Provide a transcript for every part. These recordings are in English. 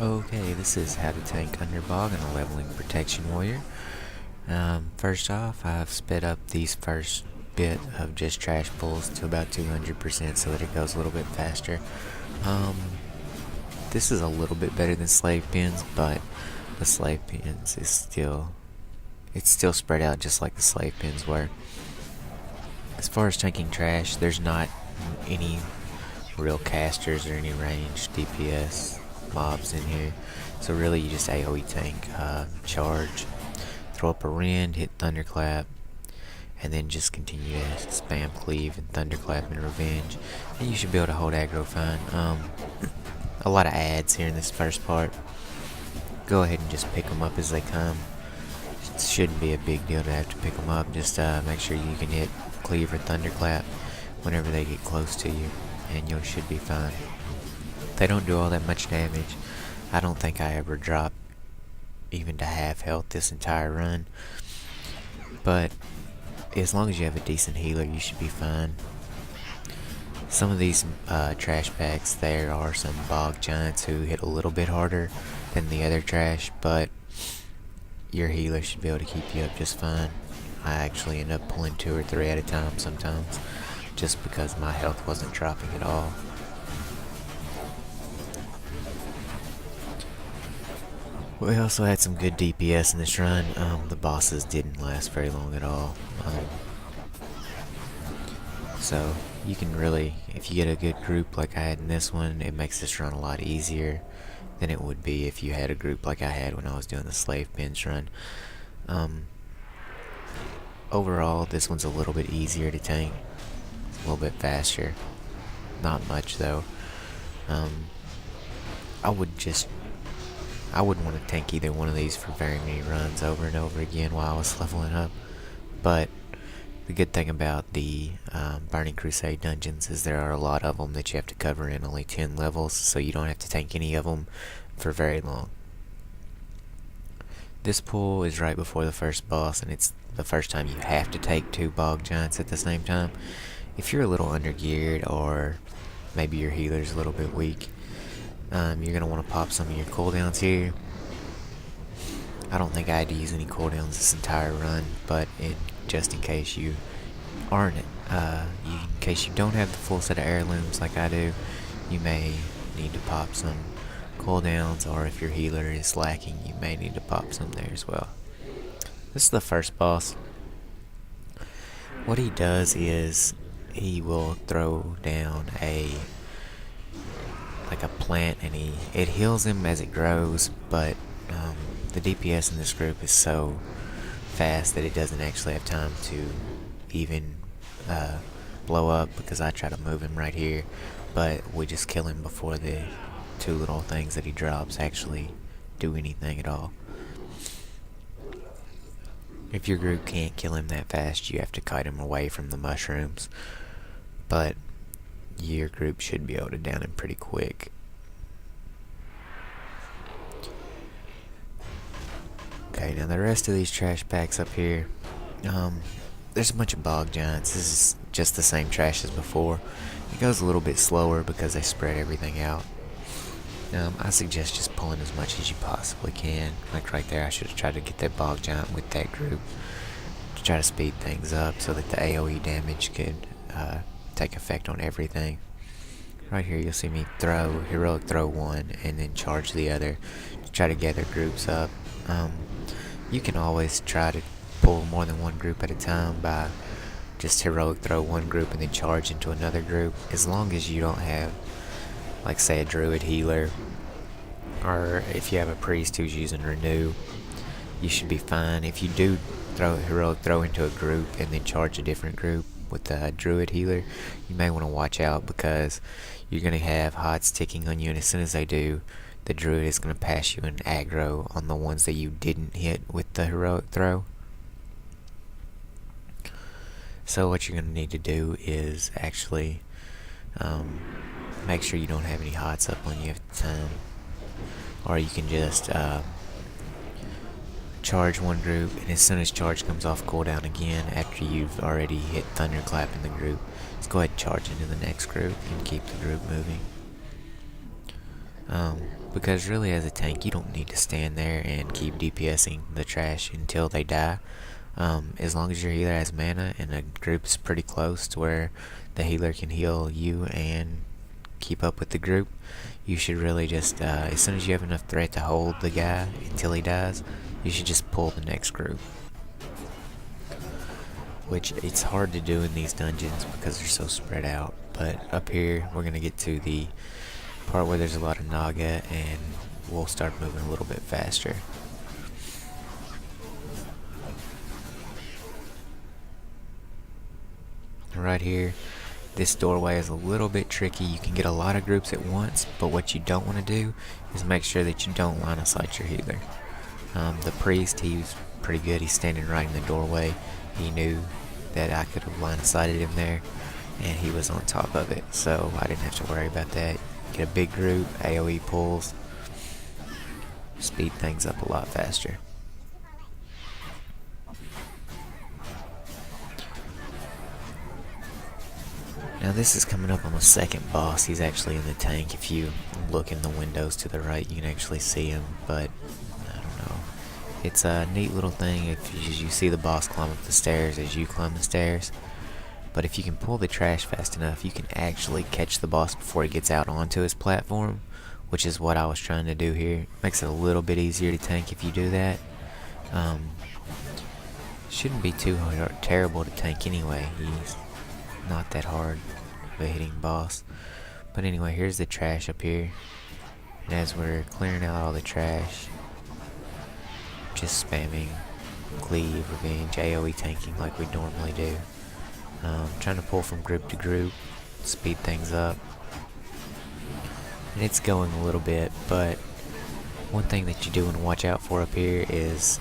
Okay, this is how to tank Underbog and a leveling protection warrior. First off, I've sped up these first bit of just trash pulls to about 200% so that it goes a little bit faster. Um, this is a little bit better than slave pins, but the slave pins is it's still spread out just like the slave pins were. As far as tanking trash, there's not any real casters or any ranged DPS mobs in here. So really you just AoE tank, charge, throw up a rend, hit thunderclap, and then just continue to spam cleave and thunderclap and revenge. And you should be able to hold aggro fine. A lot of ads here in this first part. Go ahead and just pick them up as they come. It shouldn't be a big deal to have to pick them up. Just make sure you can hit cleave or thunderclap whenever they get close to you, and you should be fine. They don't do all that much damage. I don't think I ever dropped even to half health this entire run, but as long as you have a decent healer, you should be fine. Some of these trash packs, there are some bog giants who hit a little bit harder than the other trash, but your healer should be able to keep you up just fine. I actually end up pulling 2 or 3 at a time sometimes, just because my health wasn't dropping at all. We also had some good DPS in this run. The bosses didn't last very long at all. So you can really, if you get a good group like I had in this one, it makes this run a lot easier than it would be if you had a group like I had when I was doing the slave pins run. Overall, this one's a little bit easier to tank, a little bit faster. Not much though. I wouldn't want to tank either one of these for very many runs over and over again while I was leveling up. But the good thing about the Burning Crusade dungeons is there are a lot of them that you have to cover in only 10 levels, so you don't have to tank any of them for very long. This pull is right before the first boss, and it's the first time you have to take 2 bog giants at the same time. If you're a little undergeared, or maybe your healer's a little bit weak, you're going to want to pop some of your cooldowns here. I don't think I had to use any cooldowns this entire run, but just in case you aren't, in case you don't have the full set of heirlooms like I do, you may need to pop some cooldowns, or if your healer is lacking, you may need to pop some there as well. This is the first boss. What he does is he will throw down like a plant, and it heals him as it grows, but the DPS in this group is so fast that it doesn't actually have time to even blow up, because I try to move him right here, but we just kill him before the 2 little things that he drops actually do anything at all. If your group can't kill him that fast, you have to kite him away from the mushrooms, but your group should be able to down him pretty quick. Okay, now the rest of these trash packs up here, there's a bunch of bog giants. This is just the same trash as before. It goes a little bit slower because they spread everything out. I suggest just pulling as much as you possibly can. Like right there, I should have tried to get that bog giant with that group to try to speed things up so that the AoE damage could take effect on everything. Right here you'll see me heroic throw one and then charge the other to try to gather groups up. You can always try to pull more than one group at a time by just heroic throw one group and then charge into another group, as long as you don't have, like, say, a druid healer, or if you have a priest who's using renew, you should be fine. If you do heroic throw into a group and then charge a different group with the druid healer, you may want to watch out, because you're going to have hots ticking on you, and as soon as they do, the druid is going to pass you an aggro on the ones that you didn't hit with the heroic throw. So what you're going to need to do is actually make sure you don't have any hots up on you at the time, or you can just charge one group, and as soon as charge comes off cooldown again, after you've already hit thunderclap in the group, just go ahead and charge into the next group and keep the group moving. because really as a tank you don't need to stand there and keep DPSing the trash until they die. As long as your healer has mana and the group is pretty close to where the healer can heal you and keep up with the group, you should really just, as soon as you have enough threat to hold the guy until he dies, you should just pull the next group. Which it's hard to do in these dungeons because they're so spread out. But up here we're going to get to the part where there's a lot of Naga and we'll start moving a little bit faster. Right here, this doorway is a little bit tricky. You can get a lot of groups at once, but what you don't want to do is make sure that you don't line of sight your healer. The priest, he's pretty good. He's standing right in the doorway. He knew that I could have line of sighted him there, and he was on top of it, so I didn't have to worry about that. Get a big group, AoE pulls, speed things up a lot faster. Now this is coming up on the second boss. He's actually in the tank. If you look in the windows to the right, you can actually see him, but I don't know. It's a neat little thing if you see the boss climb up the stairs as you climb the stairs. But if you can pull the trash fast enough, you can actually catch the boss before he gets out onto his platform, which is what I was trying to do here. Makes it a little bit easier to tank if you do that. Shouldn't be too terrible to tank anyway. He's not that hard of a hitting boss. But anyway, here's the trash up here. And as we're clearing out all the trash, just spamming cleave, revenge, AoE tanking like we normally do. Trying to pull from group to group, speed things up. And it's going a little bit, but one thing that you do want to watch out for up here is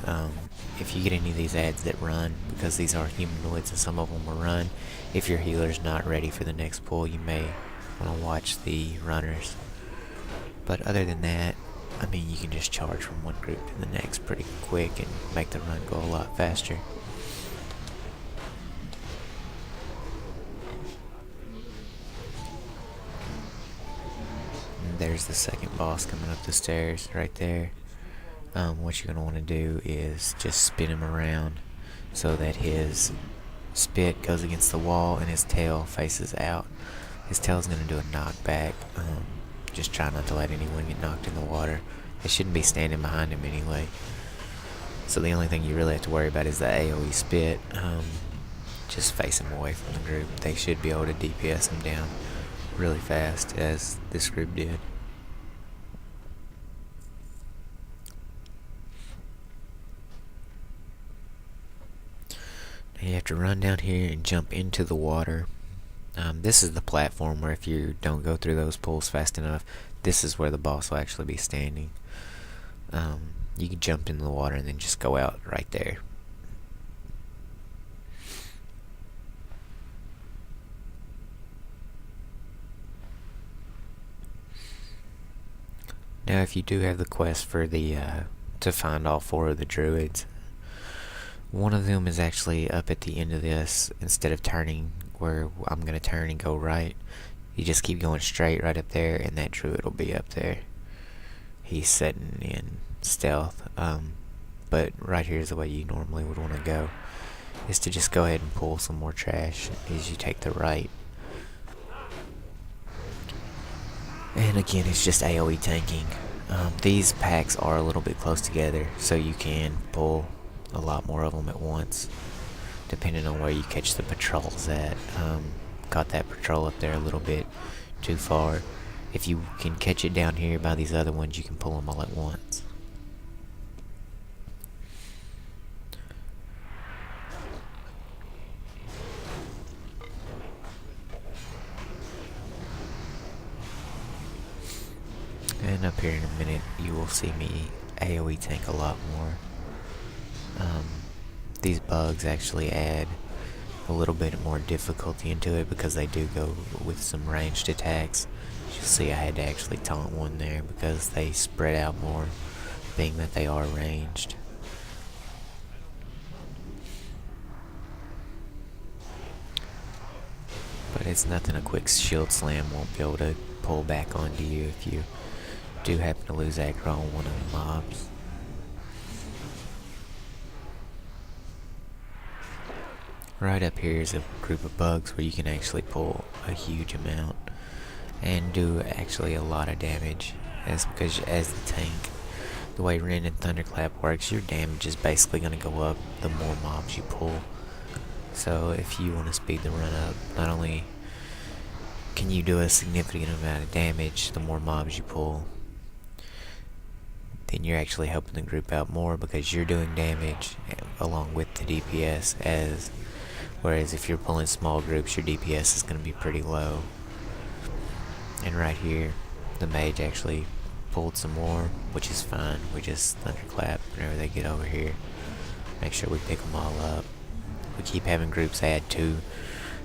if you get any of these ads that run, because these are humanoids and some of them will run, if your healer's not ready for the next pull, you may want to watch the runners. But other than that, I mean, you can just charge from one group to the next pretty quick and make the run go a lot faster. And there's the second boss coming up the stairs right there. What you're going to want to do is just spin him around so that his spit goes against the wall and his tail faces out. His tail's going to do a knockback. Just try not to let anyone get knocked in the water. They shouldn't be standing behind him anyway. So the only thing you really have to worry about is the AoE spit. Just face him away from the group. They should be able to DPS him down really fast, as this group did. Now you have to run down here and jump into the water. This is the platform where if you don't go through those pools fast enough, this is where the boss will actually be standing. You can jump into the water and then just go out right there. Now if you do have the quest for the to find all 4 of the druids, one of them is actually up at the end of this. Instead of turning where I'm going to turn and go right, you just keep going straight right up there and that druid will be up there. He's sitting in stealth, but right here is the way you normally would want to go, is to just go ahead and pull some more trash as you take the right. And again, it's just AoE tanking. These packs are a little bit close together, so you can pull a lot more of them at once, depending on where you catch the patrols at. Got that patrol up there a little bit too far. If you can catch it down here by these other ones, you can pull them all at once. And up here in a minute, you will see me AoE tank a lot more. These bugs actually add a little bit more difficulty into it because they do go with some ranged attacks. You'll see I had to actually taunt one there because they spread out more, being that they are ranged. But it's nothing a quick shield slam won't be able to pull back onto you if you do happen to lose aggro on one of the mobs. Right up here is a group of bugs where you can actually pull a huge amount and do actually a lot of damage. That's because as the tank, the way Ren and Thunderclap works, your damage is basically going to go up the more mobs you pull. So if you want to speed the run up, not only can you do a significant amount of damage the more mobs you pull, then you're actually helping the group out more because you're doing damage along with the DPS, whereas if you're pulling small groups, your DPS is going to be pretty low. And right here, the mage actually pulled some more, which is fine. We just thunderclap whenever they get over here. Make sure we pick them all up. We keep having groups add to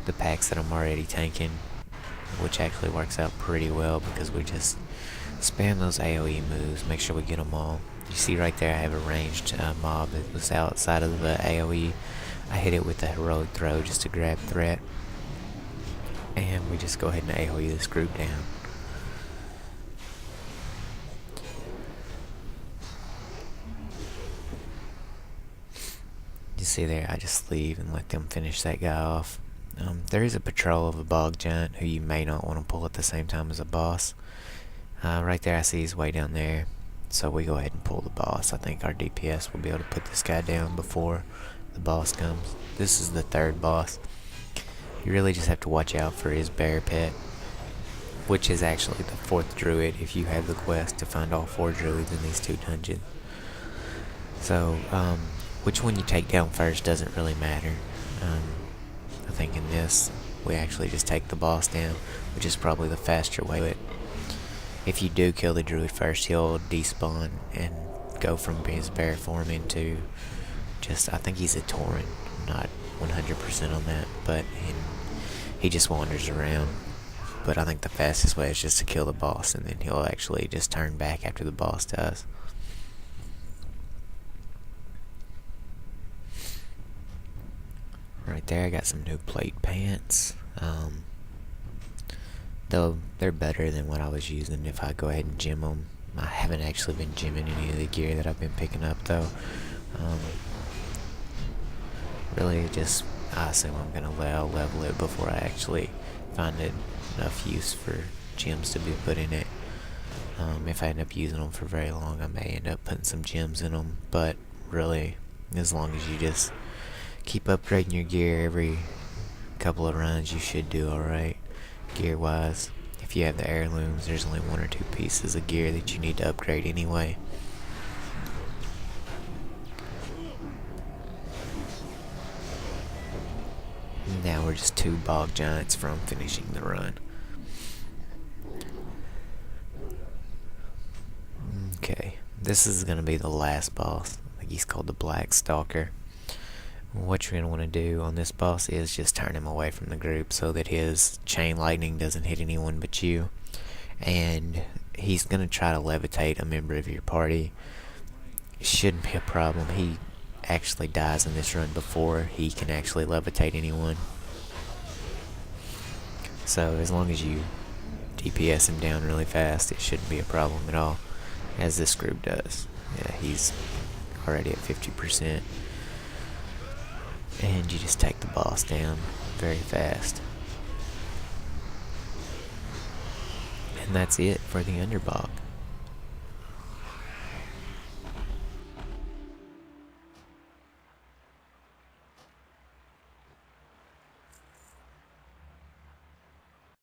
the packs that I'm already tanking, which actually works out pretty well because we just spam those AoE moves, make sure we get them all. You see right there I have a ranged mob that was outside of the AoE. I hit it with a heroic throw just to grab threat, and we just go ahead and AoE this group down. You see there, I just leave and let them finish that guy off. There is a patrol of a bog giant who you may not want to pull at the same time as a boss. Right there I see he's way down there, so we go ahead and pull the boss. I think our DPS will be able to put this guy down before the boss comes. This is the third boss. You really just have to watch out for his bear pet, which is actually the fourth druid if you have the quest to find all 4 druids in these 2 dungeons. So, which one you take down first doesn't really matter. I think in this, we actually just take the boss down, which is probably the faster way to it. If you do kill the druid first, he'll despawn and go from his bear form into just, I think he's a tauren. I'm not 100% on that, but he just wanders around. But I think the fastest way is just to kill the boss, and then he'll actually just turn back after the boss does. Right there, I got some new plate pants. Though they're better than what I was using if I go ahead and gym them. I haven't actually been gymming any of the gear that I've been picking up though. Really just, I assume I'm gonna level it before I actually find it enough use for gems to be put in it. If I end up using them for very long, I may end up putting some gems in them, but really, as long as you just keep upgrading your gear every couple of runs, you should do alright gear wise. If you have the heirlooms, there's only 1 or 2 pieces of gear that you need to upgrade anyway. Now we're just 2 bog giants from finishing the run. Okay, this is gonna be the last boss. I think he's called the Black Stalker. What you're going to want to do on this boss is just turn him away from the group so that his chain lightning doesn't hit anyone but you. And he's going to try to levitate a member of your party. It shouldn't be a problem. He actually dies in this run before he can actually levitate anyone. So as long as you DPS him down really fast, it shouldn't be a problem at all, as this group does. Yeah, he's already at 50%. And you just take the boss down very fast. And that's it for the Underbog.